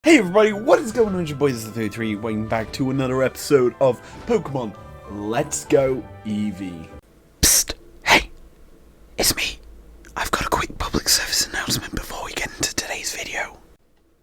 Hey everybody, what is going on? It's your boys, the 33, welcome back to another episode of Pokemon Let's Go Eevee. Psst, hey, it's me. I've got a quick public service announcement before we get into today's video.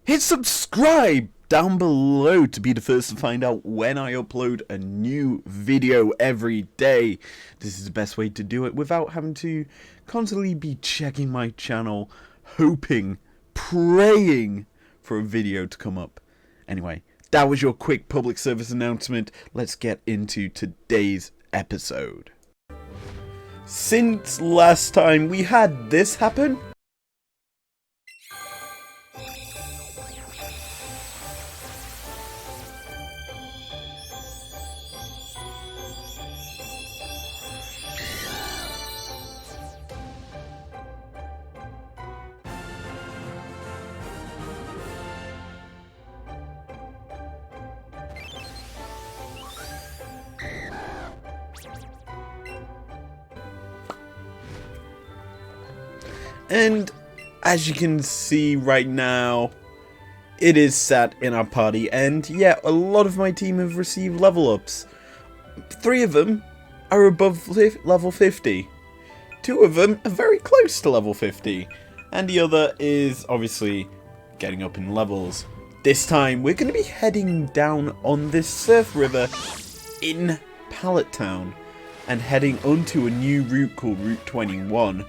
Hit subscribe down below to be the first to find out when I upload a new video every day. This is the best way to do it without having to constantly be checking my channel, hoping, praying for a video to come up. Anyway, that was your quick public service announcement. Let's get into today's episode. Since last time we had this happen, and as you can see right now, it is sat in our party, and yeah, a lot of my team have received level ups. 3 of them are above level 50. 2 of them are very close to level 50. And the other is obviously getting up in levels. This time, we're going to be heading down on this surf river in Pallet Town and heading onto a new route called Route 21.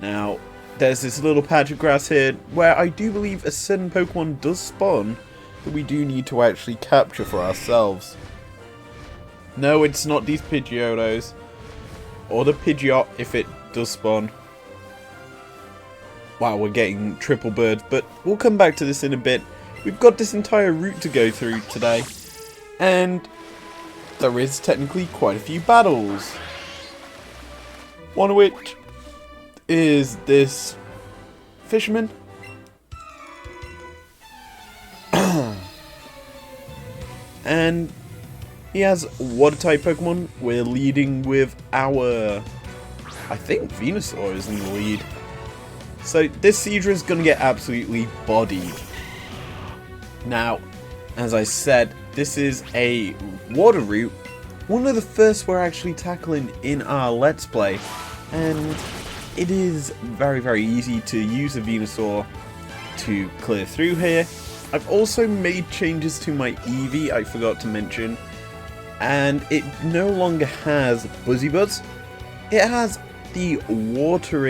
Now, there's this little patch of grass here where I do believe a certain Pokemon does spawn that we do need to actually capture for ourselves. No, it's not these Pidgeotos, or the Pidgeot if it does spawn. Wow, we're getting triple birds, but we'll come back to this in a bit. We've got this entire route to go through today, and there is technically quite a few battles. One of which is this fisherman. And he has water type Pokemon. We're leading with our, I think Venusaur is in the lead. So this Seadra is going to get absolutely bodied. Now, as I said, this is a water route. One of the first we're actually tackling in our Let's Play. And it is very, very easy to use a Venusaur to clear through here. I've also made changes to my Eevee, I forgot to mention. And it no longer has Buzzy Buzz. It has the water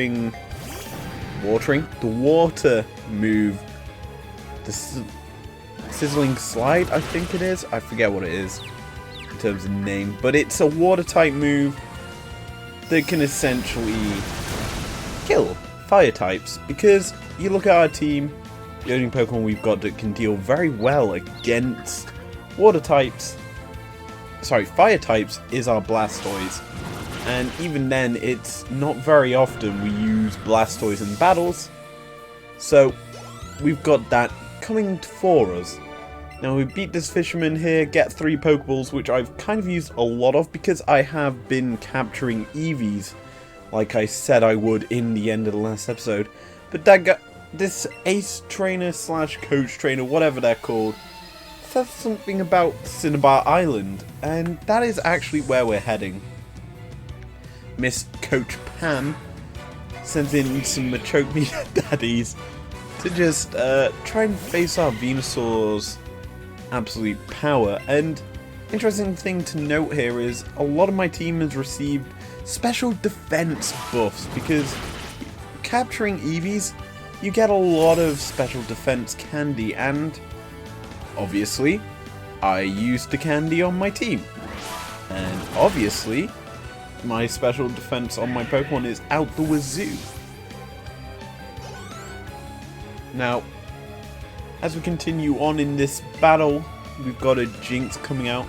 move. The Sizzling Slide, I think it is. I forget what it is in terms of name. But it's a water type move that can essentially kill fire types, because you look at our team, the only Pokemon we've got that can deal very well against water types, sorry, fire types, is our Blastoise. And even then, it's not very often we use Blastoise in battles, so we've got that coming for us. Now we beat this fisherman here, get 3 Pokeballs, which I've kind of used a lot of because I have been capturing Eevees, like I said I would in the end of the last episode. But this ace trainer slash coach trainer, whatever they're called, says something about Cinnabar Island, and that is actually where we're heading. Miss Coach Pam sends in some Machoke Me Daddies to just try and face our Venusaur's absolute power. And interesting thing to note here is a lot of my team has received special defense buffs, because capturing Eevees, you get a lot of special defense candy, and obviously I used the candy on my team, and obviously my special defense on my Pokemon is out the wazoo. Now, as we continue on in this battle, we've got a Jinx coming out.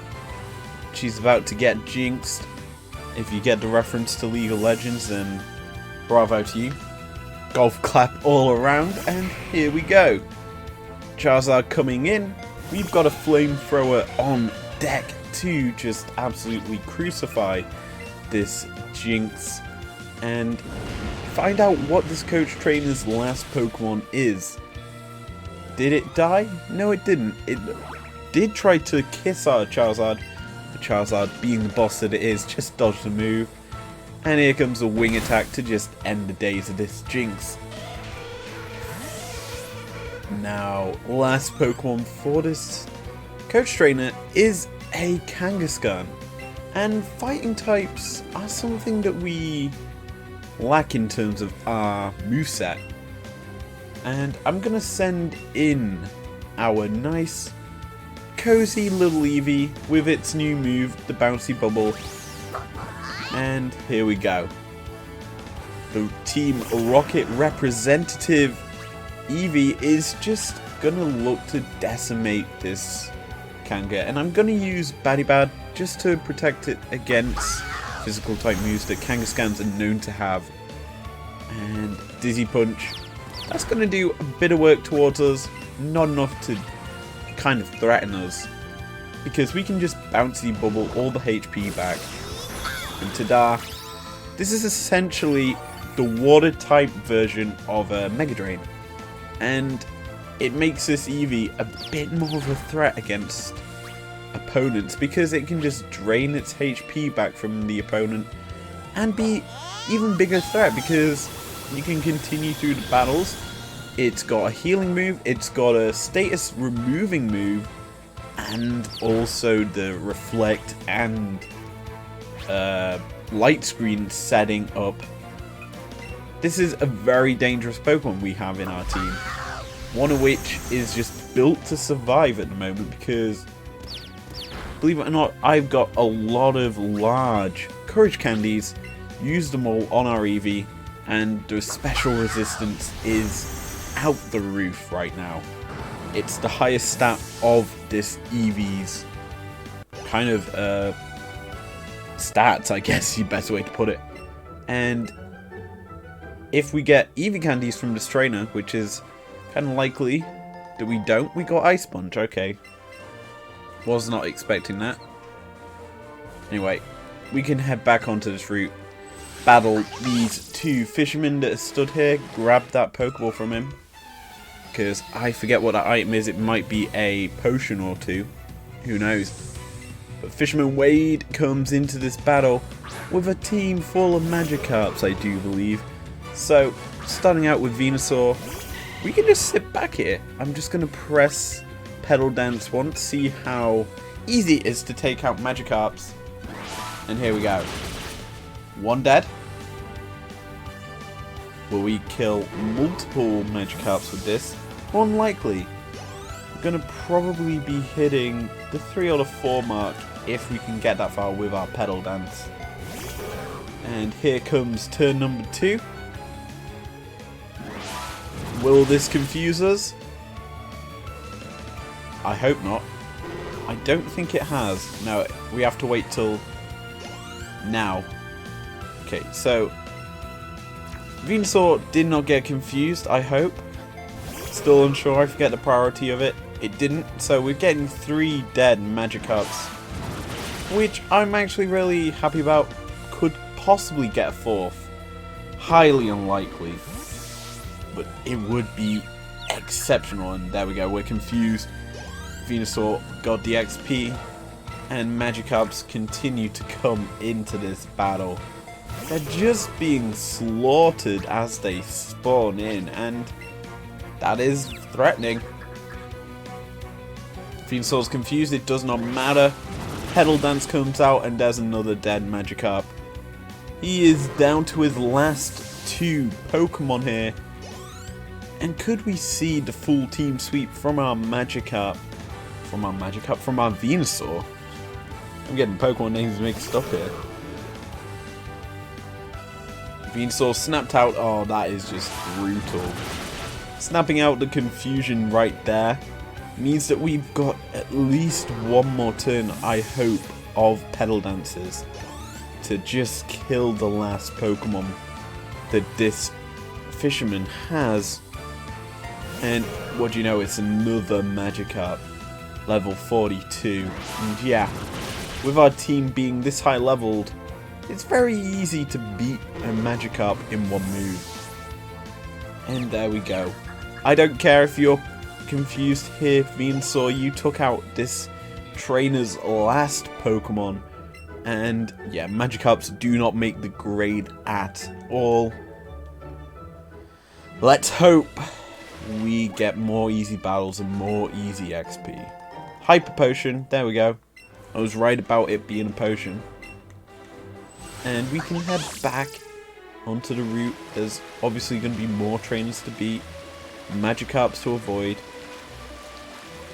She's about to get jinxed. If you get the reference to League of Legends, then bravo to you. Golf clap all around, and here we go. Charizard coming in. We've got a flamethrower on deck to just absolutely crucify this Jinx and find out what this coach trainer's last Pokemon is. Did it die? No, it didn't. It did try to kiss our Charizard. The Charizard, being the boss that it is, just dodged the move. And here comes a wing attack to just end the days of this Jinx. Now, last Pokemon for this coach trainer is a Kangaskhan. And fighting types are something that we lack in terms of our moveset. And I'm going to send in our nice, cozy little Eevee with its new move, the Bouncy Bubble. And here we go. The Team Rocket representative Eevee is just going to look to decimate this Kanga. And I'm going to use Badibad just to protect it against physical type moves that Kangaskhan's are known to have. And Dizzy Punch. That's going to do a bit of work towards us, not enough to kind of threaten us, because we can just Bouncy Bubble all the HP back. And ta-da! This is essentially the water type version of a Mega Drain, and it makes this Eevee a bit more of a threat against opponents because it can just drain its HP back from the opponent and be even bigger threat because you can continue through the battles. It's got a healing move, it's got a status removing move, and also the reflect and light screen setting up. This is a very dangerous Pokemon we have in our team. One of which is just built to survive at the moment because, believe it or not, I've got a lot of large Courage Candies, used them all on our Eevee, and the special resistance is out the roof right now. It's the highest stat of this Eevee's kind of stats, I guess the best way to put it. And if we get Eevee candies from this trainer, which is kind of likely that we don't, we got Ice Sponge, okay. Was not expecting that. Anyway, we can head back onto this route, battle these two fishermen that are stood here, grab that Pokeball from him, because I forget what that item is. It might be a potion or two, who knows. But Fisherman Wade comes into this battle with a team full of Magikarps, I do believe. So, starting out with Venusaur, we can just sit back here. I'm just going to press Pedal Dance once, see how easy it is to take out Magikarps. And here we go. One dead. Will we kill multiple Magikarps with this? Unlikely. We're going to probably be hitting the 3 or the 4 mark if we can get that far with our Pedal Dance. And here comes turn number 2. Will this confuse us? I hope not. I don't think it has. No, we have to wait till now. Okay, so Venusaur did not get confused, I hope. Still unsure, I forget the priority of it. It didn't, so we're getting 3 dead Magikarps, which I'm actually really happy about. Could possibly get a 4th. Highly unlikely. But it would be exceptional, and there we go, we're confused. Venusaur got the XP, and Magikarps continue to come into this battle. They're just being slaughtered as they spawn in, and that is threatening. Venusaur's confused, it does not matter. Pedal Dance comes out, and there's another dead Magikarp. He is down to his last 2 Pokemon here. And could we see the full team sweep from our Magikarp? From our Venusaur? I'm getting Pokemon names mixed up here. Venusaur snapped out. Oh, that is just brutal. Snapping out the confusion right there means that we've got at least one more turn, I hope, of Pedal Dances to just kill the last Pokemon that this fisherman has. And what do you know, it's another Magikarp, level 42. And yeah, with our team being this high leveled, it's very easy to beat a Magikarp in one move. And there we go. I don't care if your confused here, Venusaur, you took out this trainer's last Pokemon. And yeah, Magikarps do not make the grade at all. Let's hope we get more easy battles and more easy XP. Hyper Potion, there we go. I was right about it being a potion. And we can head back onto the route. There's obviously going to be more trainers to beat, Magikarps to avoid.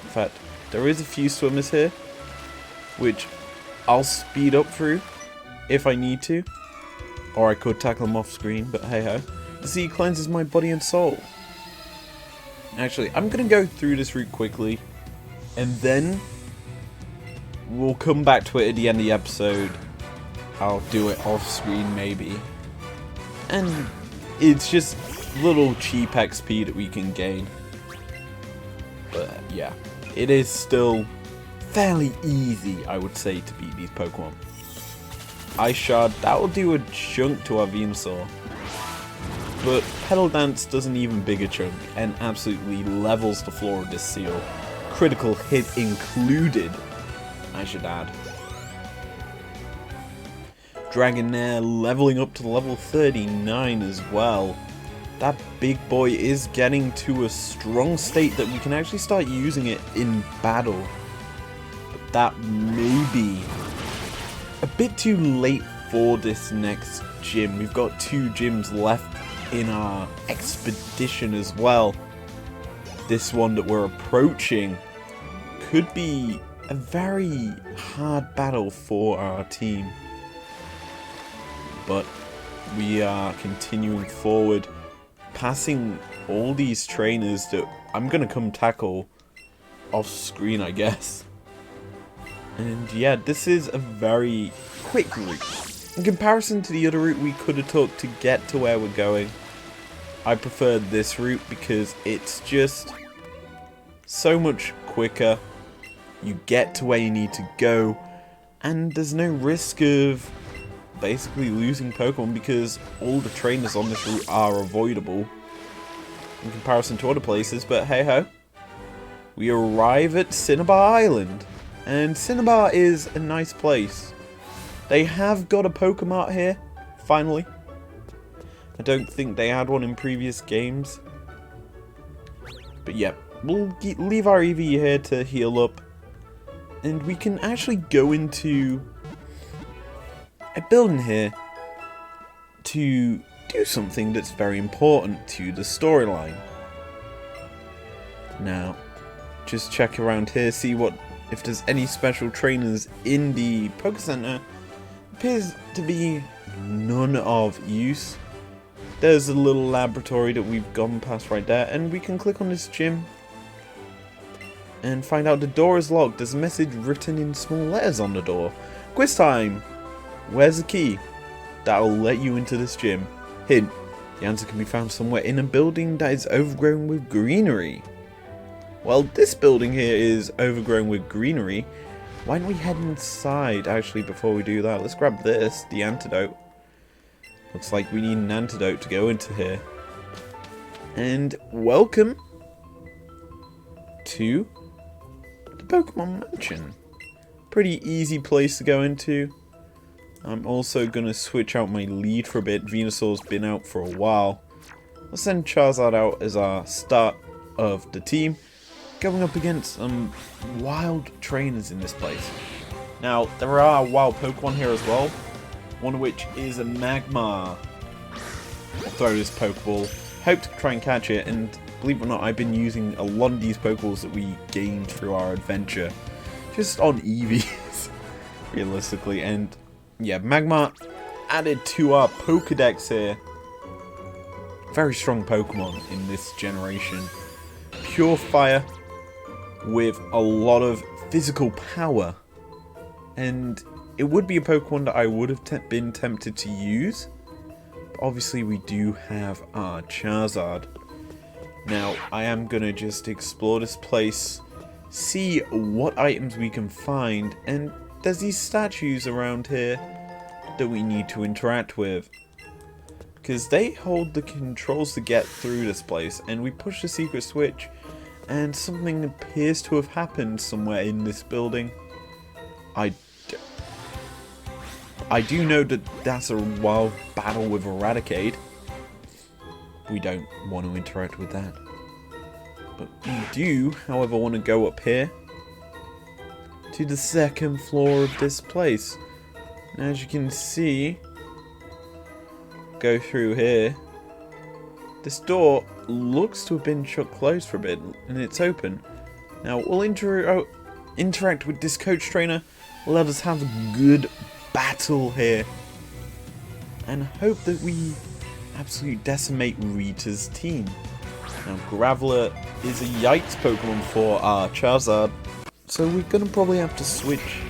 In fact, there is a few swimmers here, which I'll speed up through if I need to. Or I could tackle them off screen, but hey ho. The sea cleanses my body and soul. Actually, I'm going to go through this route quickly, and then we'll come back to it at the end of the episode. I'll do it off screen maybe. And it's just little cheap XP that we can gain. But yeah, it is still fairly easy, I would say, to beat these Pokemon. Ice Shard, that will do a chunk to our Venusaur. But Petal Dance does an even bigger chunk and absolutely levels the floor of this seal. Critical hit included, I should add. Dragonair leveling up to level 39 as well. That big boy is getting to a strong state that we can actually start using it in battle. But that may be a bit too late for this next gym. We've got 2 gyms left in our expedition as well. This one that we're approaching could be a very hard battle for our team. But we are continuing forward, passing all these trainers that I'm going to come tackle off screen, I guess. And yeah, this is a very quick route. In comparison to the other route we could have took to get to where we're going, I preferred this route because it's just so much quicker. You get to where you need to go, and there's no risk of basically losing Pokemon because all the trainers on this route are avoidable in comparison to other places. But hey ho, we arrive at Cinnabar Island, and Cinnabar is a nice place. They have got a Pokemart here, finally. I don't think they had one in previous games. But yeah, we'll leave our Eevee here to heal up, and we can actually go into a building here to do something that's very important to the storyline. Now, just check around here, see if there's any special trainers in the Poké Center. Appears to be none of use. There's a little laboratory that we've gone past right there, and we can click on this gym and find out the door is locked. There's a message written in small letters on the door. Quiz time! Where's the key? That'll let you into this gym. Hint, the answer can be found somewhere in a building that is overgrown with greenery. Well, this building here is overgrown with greenery. Why don't we head inside, actually, before we do that? Let's grab this, the antidote. Looks like we need an antidote to go into here. And welcome to the Pokemon Mansion. Pretty easy place to go into. I'm also going to switch out my lead for a bit. Venusaur's been out for a while. I'll send Charizard out as our start of the team, going up against some wild trainers in this place. Now, there are wild Pokemon here as well, one of which is a Magmar. I'll throw this Pokeball, hope to try and catch it, and believe it or not, I've been using a lot of these Pokeballs that we gained through our adventure, just on Eevees, realistically. And yeah, Magmar added to our Pokedex here. Very strong Pokemon in this generation. Pure Fire with a lot of physical power. And it would be a Pokemon that I would have been tempted to use. But obviously we do have our Charizard. Now, I am going to just explore this place, see what items we can find, and there's these statues around here that we need to interact with, because they hold the controls to get through this place, and we push the secret switch And something appears to have happened somewhere in this building. I do know that that's a wild battle with Eradicate. We don't want to interact with that. But we do, however, want to go up here to the second floor of this place. And as you can see, go through here. This door looks to have been shut closed for a bit, and it's open. Now we'll interact with this coach trainer. Let us have a good battle here, and hope that we absolutely decimate Rita's team. Now Graveler is a yikes Pokemon for our Charizard, so we're gonna probably have to switch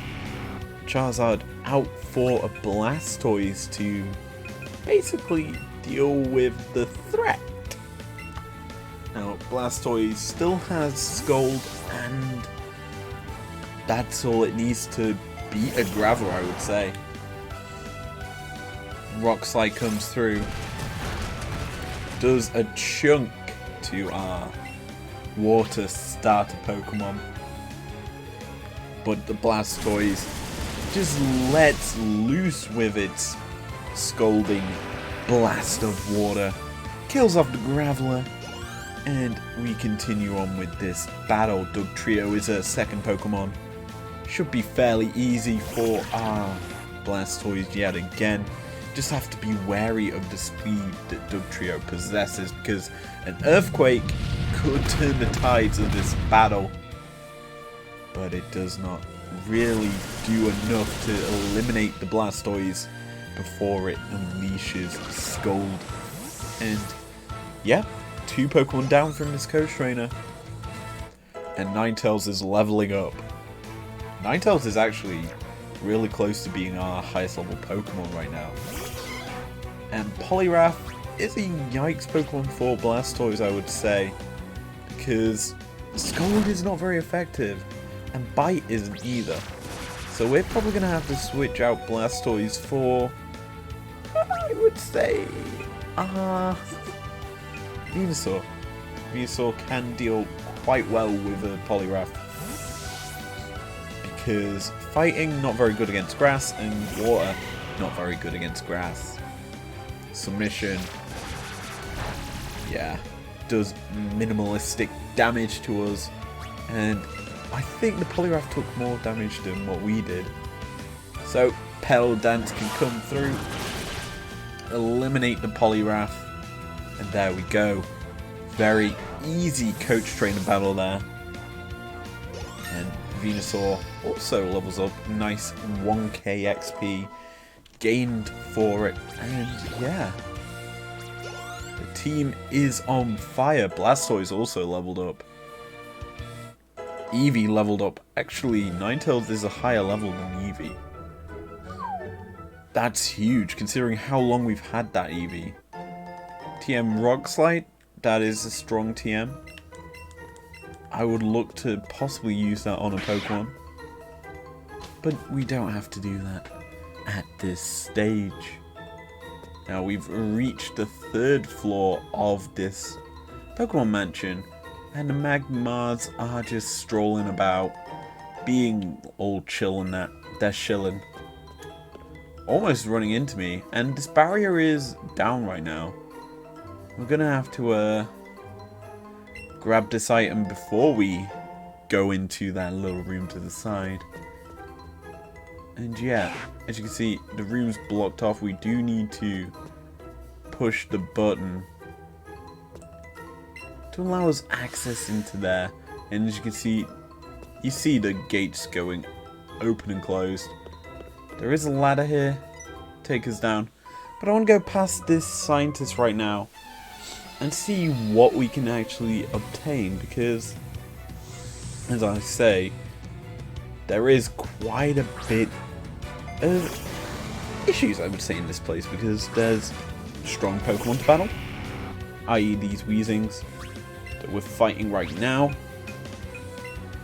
Charizard out for a Blastoise to basically deal with the threat. Now Blastoise still has Scald, and that's all it needs to beat a Graveler, I would say. Rock Slide comes through, does a chunk to our water starter Pokemon, but the Blastoise just lets loose with its scalding blast of water, kills off the Graveler, and we continue on with this battle. Dugtrio is a second Pokemon. Should be fairly easy for our Blastoise yet again. Just have to be wary of the speed that Dugtrio possesses, because an Earthquake could turn the tides of this battle. But it does not really do enough to eliminate the Blastoise before it unleashes Scald. And yeah, 2 Pokemon down from this coach trainer. And Ninetales is leveling up. Ninetales is actually really close to being our highest level Pokemon right now. And Poliwrath is a yikes Pokemon for Blastoise, I would say, because Scald is not very effective, and Bite isn't either. So we're probably going to have to switch out Blastoise for, I would say, Venusaur. Venusaur can deal quite well with a Poliwrath, because fighting, not very good against grass, and water, not very good against grass. Submission, yeah, does minimalistic damage to us, and I think the Poliwrath took more damage than what we did. So Petal Dance can come through, eliminate the Poliwrath, and there we go. Very easy coach trainer battle there. And Venusaur also levels up. Nice 1k XP gained for it. And yeah, the team is on fire. Blastoise also leveled up. Eevee leveled up. Actually, Ninetales is a higher level than Eevee. That's huge considering how long we've had that Eevee. TM Rock Slide, that is a strong TM. I would look to possibly use that on a Pokemon, but we don't have to do that at this stage. Now we've reached the 3rd floor of this Pokemon mansion, and the Magmars are just strolling about, being all chill and that. They're chilling. Almost running into me, and this barrier is down right now. We're gonna have to grab this item before we go into that little room to the side. And yeah, as you can see, the room's blocked off. We do need to push the button to allow us access into there. And as you can see, you see the gates going open and closed. There is a ladder here, take us down. But I want to go past this scientist right now and see what we can actually obtain, because, as I say, there is quite a bit of issues, I would say, in this place, because there's strong Pokemon to battle, i.e. these Weezings that we're fighting right now.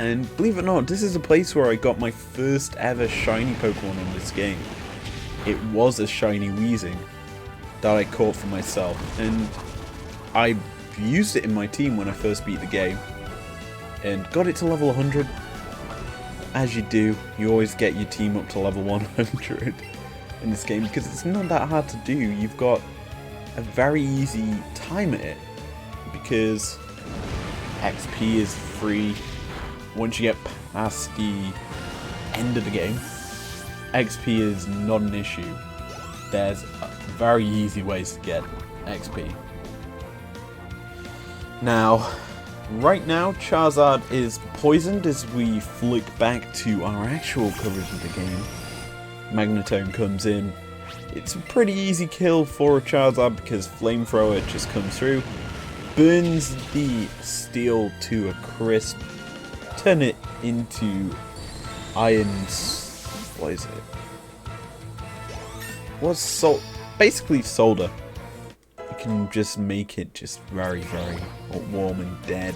And believe it or not, this is a place where I got my first ever shiny Pokemon in this game. It was a shiny Weezing that I caught for myself, and I used it in my team when I first beat the game. and got it to level 100. As you do, you always get your team up to level 100 in this game because it's not that hard to do. You've got a very easy time at it because XP is free once you get past the end of the game. XP is not an issue. There's very easy ways to get XP. Now, right now, Charizard is poisoned as we flick back to our actual coverage of the game. Magnetone comes in. It's a pretty easy kill for a Charizard because Flamethrower just comes through, burns the steel to a crisp, turn it into iron. What is it? What's salt? Basically solder. You can just make it just very, very warm and dead,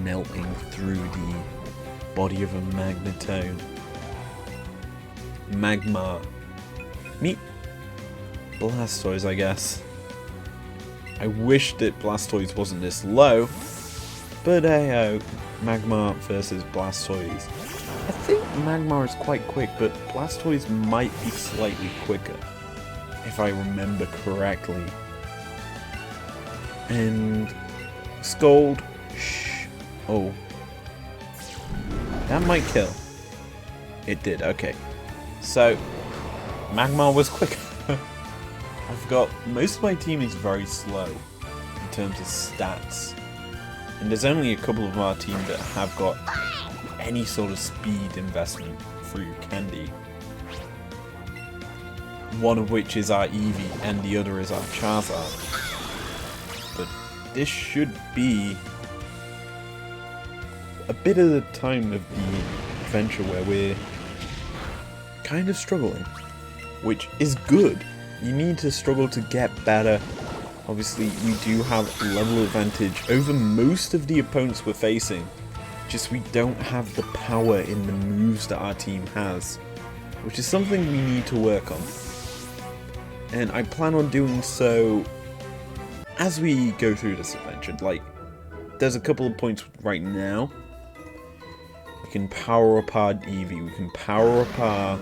melting through the body of a Magnetone. Magma. Meet Blastoise, I guess. I wish that Blastoise wasn't this low, but hey, Magmar versus Blastoise. I think Magmar is quite quick, but Blastoise might be slightly quicker, if I remember correctly. And Scold. Shh. Oh. That might kill. It did, okay. So, Magmar was quicker. I've got... most of my team is very slow in terms of stats. And there's only a couple of our team that have got any sort of speed investment through Candy. One of which is our Eevee and the other is our Charizard. But this should be a bit of the time of the adventure where we're kind of struggling, which is good. You need to struggle to get better. Obviously, we do have level advantage over most of the opponents we're facing. Just we don't have the power in the moves that our team has, which is something we need to work on. And I plan on doing so as we go through this adventure. Like, there's a couple of points right now. We can power up our Eevee, we can power up our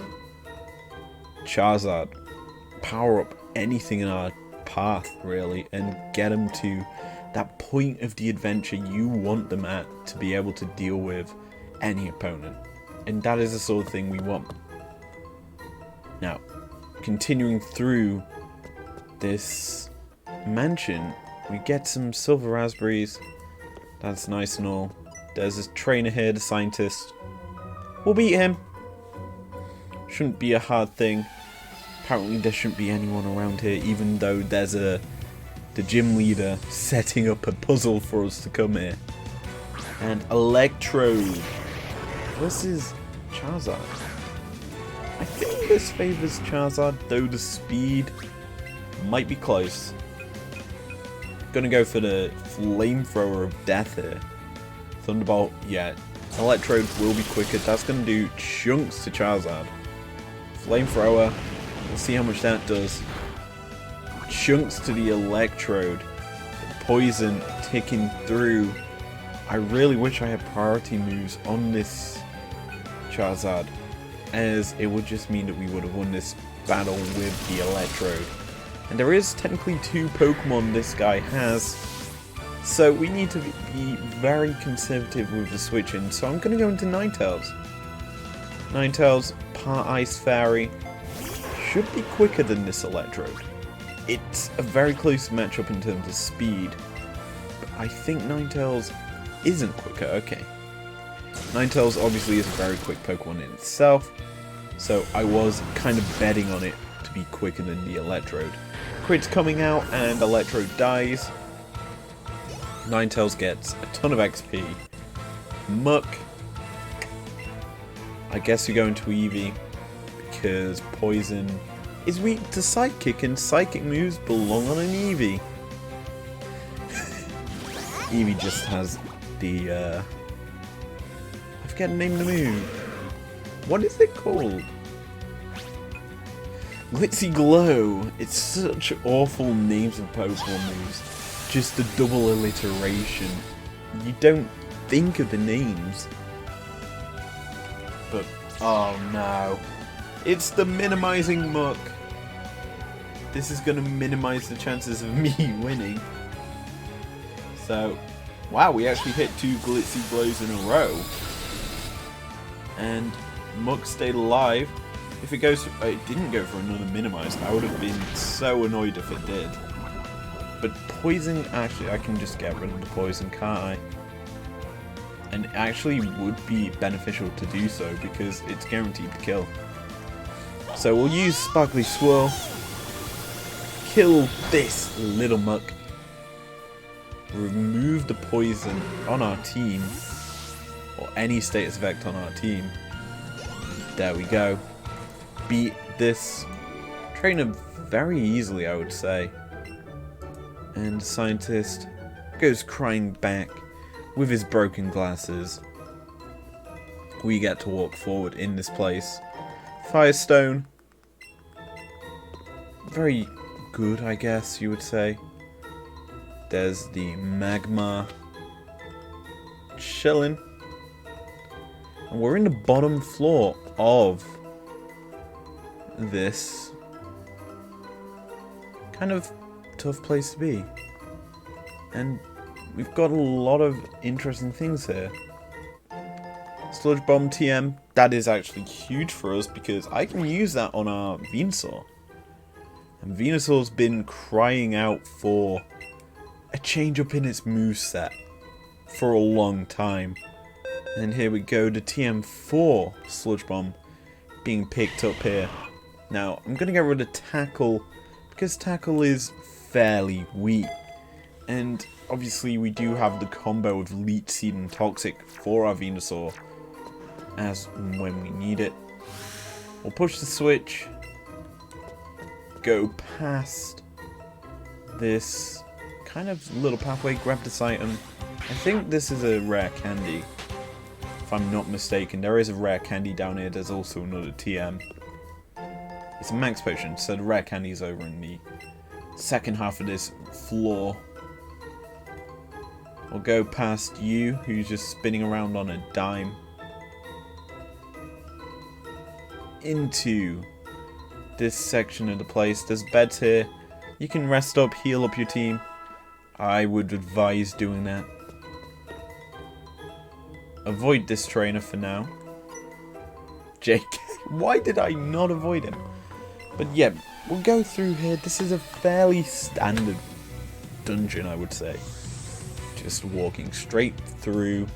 Charizard, power up anything in our path, really, and get them to that point of the adventure you want them at to be able to deal with any opponent. And that is the sort of thing we want. Now, continuing through this mansion, we get some silver raspberries. That's nice and all. There's this trainer here, the scientist. We'll beat him. Shouldn't be a hard thing. Apparently there shouldn't be anyone around here, even though there's the gym leader setting up a puzzle for us to come here. And Electrode versus Charizard. I think this favors Charizard, though the speed might be close. Gonna go for the Flamethrower of Death here. Thunderbolt, yeah. Electrode will be quicker. That's gonna do chunks to Charizard. Flamethrower, we'll see how much that does. Chunks to the Electrode. Poison ticking through. I really wish I had priority moves on this Charizard, as it would just mean that we would have won this battle with the Electrode. And there is technically 2 Pokemon this guy has, so we need to be very conservative with the switching. So I'm going to go into Ninetales. Ninetales, part Ice Fairy, should be quicker than this Electrode. It's a very close matchup in terms of speed, but I think Ninetales isn't quicker. Okay. Ninetales obviously is a very quick Pokemon in itself, so I was kind of betting on it to be quicker than the Electrode. Crit's coming out and Electrode dies. Ninetales gets a ton of XP. Muck. I guess we go into Eevee because Poison is weak to Psychic and Psychic moves belong on an Eevee. Eevee just has the I forget the name of the move. What is it called? Glitzy Glow. It's such awful names of Pokemon moves. Just the double alliteration. You don't think of the names. But, oh no. It's the minimizing muck. This is going to minimize the chances of me winning. So, wow, we actually hit 2 glitzy blows in a row. And Muck stayed alive. If it goes, it didn't go for another minimize. I would have been so annoyed if it did. But poison, actually, I can just get rid of the poison, can't I? And it actually would be beneficial to do so because it's guaranteed to kill. So we'll use Sparkly Swirl. Kill this little muck. Remove the poison on our team. Or any status effect on our team. There we go. Beat this trainer very easily, I would say. And the scientist goes crying back with his broken glasses. We get to walk forward in this place. Firestone. Very good, I guess you would say. There's the magma. Chilling. And we're in the bottom floor of this kind of tough place to be. And we've got a lot of interesting things here. Sludge Bomb TM, that is actually huge for us because I can use that on our Venusaur. And Venusaur's been crying out for a change up in its moveset for a long time. And here we go, the TM4 Sludge Bomb being picked up here. Now, I'm going to get rid of Tackle because Tackle is fairly weak. And obviously we do have the combo of Leech Seed and Toxic for our Venusaur as when we need it. We'll push the switch. Go past this kind of little pathway, grab this item. I think this is a rare candy. If I'm not mistaken, there is a rare candy down here. There's also another TM. It's a max potion, so the rare candy is over in the second half of this floor. We'll go past you, who's just spinning around on a dime. Into this section of the place. There's beds here. You can rest up, heal up your team. I would advise doing that. Avoid this trainer for now. JK, why did I not avoid him? But yeah, we'll go through here. This is a fairly standard dungeon, I would say. Just walking straight through.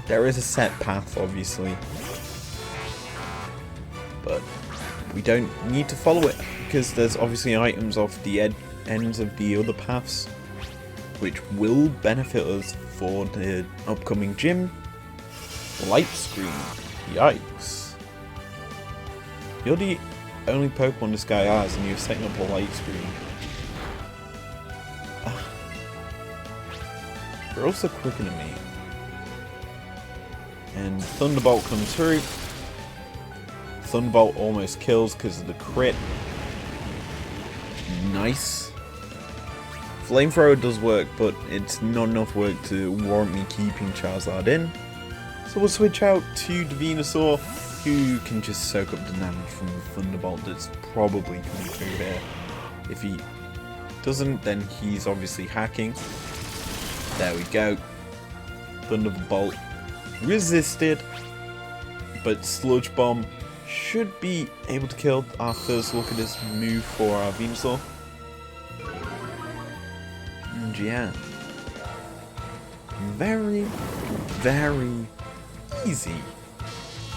There is a set path, obviously. But we don't need to follow it, because there's obviously items off the ends of the other paths, which will benefit us for the upcoming gym. Light screen. Yikes. You're the only Pokemon this guy has, and you're setting up a light screen. You're also quicker than me. And Thunderbolt comes through. Thunderbolt almost kills because of the crit. Nice. Flamethrower does work, but it's not enough work to warrant me keeping Charizard in. So we'll switch out to the Venusaur, who can just soak up the damage from the Thunderbolt that's probably coming through here. If he doesn't, then he's obviously hacking. There we go. Thunderbolt resisted, but Sludge Bomb should be able to kill our first look at this move for our Venusaur. And yeah, very, very easy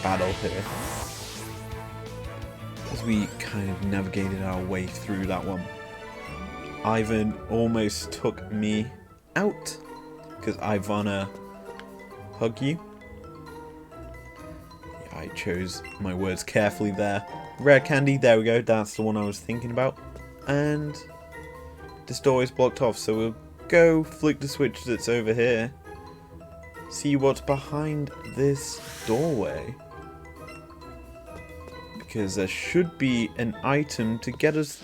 battle here, as we kind of navigated our way through that one. Ivan almost took me out because Ivana hug you. Yeah, I chose my words carefully there. Rare candy, there we go, that's the one I was thinking about. And this door is blocked off, so we'll go flick the switch that's over here. See what's behind this doorway. Because there should be an item to get us.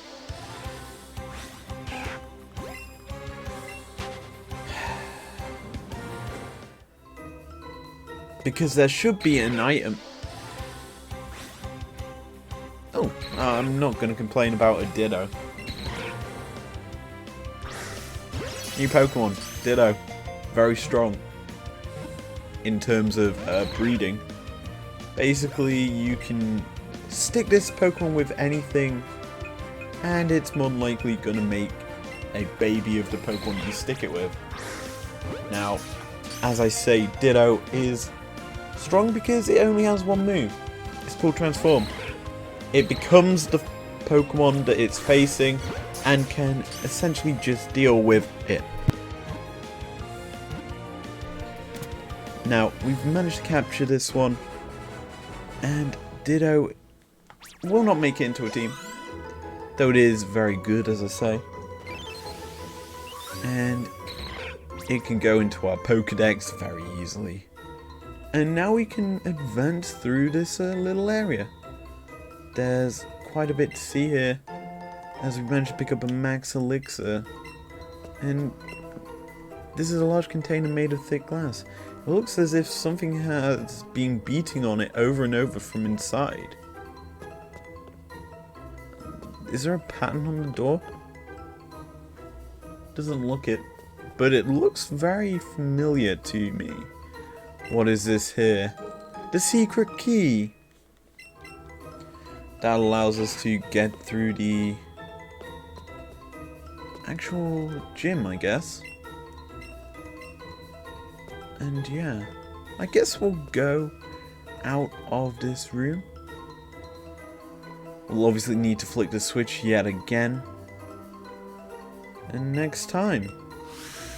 Because there should be an item. Oh, I'm not going to complain about a Ditto. New Pokemon, Ditto. Very strong. In terms of breeding. Basically, you can stick this Pokemon with anything, and it's more than likely going to make a baby of the Pokemon you stick it with. Now, as I say, Ditto is strong because it only has one move. It's called Transform. It becomes the Pokemon that it's facing and can essentially just deal with it. Now, we've managed to capture this one, and Ditto will not make it into a team, though it is very good, as I say. And it can go into our Pokédex very easily. And now we can advance through this little area. There's quite a bit to see here, as we managed to pick up a max elixir. And this is a large container made of thick glass. It looks as if something has been beating on it over and over from inside. Is there a pattern on the door? Doesn't look it, but it looks very familiar to me. What is this here? The secret key! That allows us to get through the actual gym, I guess. And yeah, I guess we'll go out of this room. We'll obviously need to flick the switch yet again. And next time,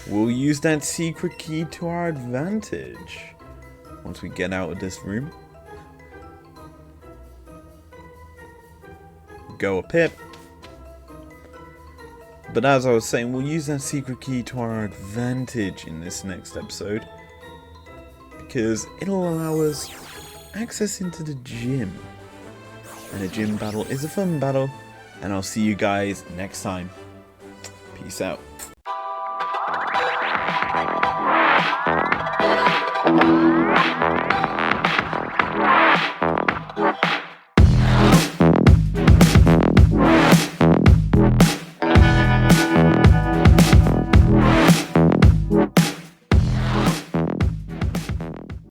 we'll use that secret key to our advantage. Once we get out of this room. Go a pip. But as I was saying, we'll use that secret key to our advantage in this next episode. Because it'll allow us access into the gym. And a gym battle is a fun battle. And I'll see you guys next time. Peace out.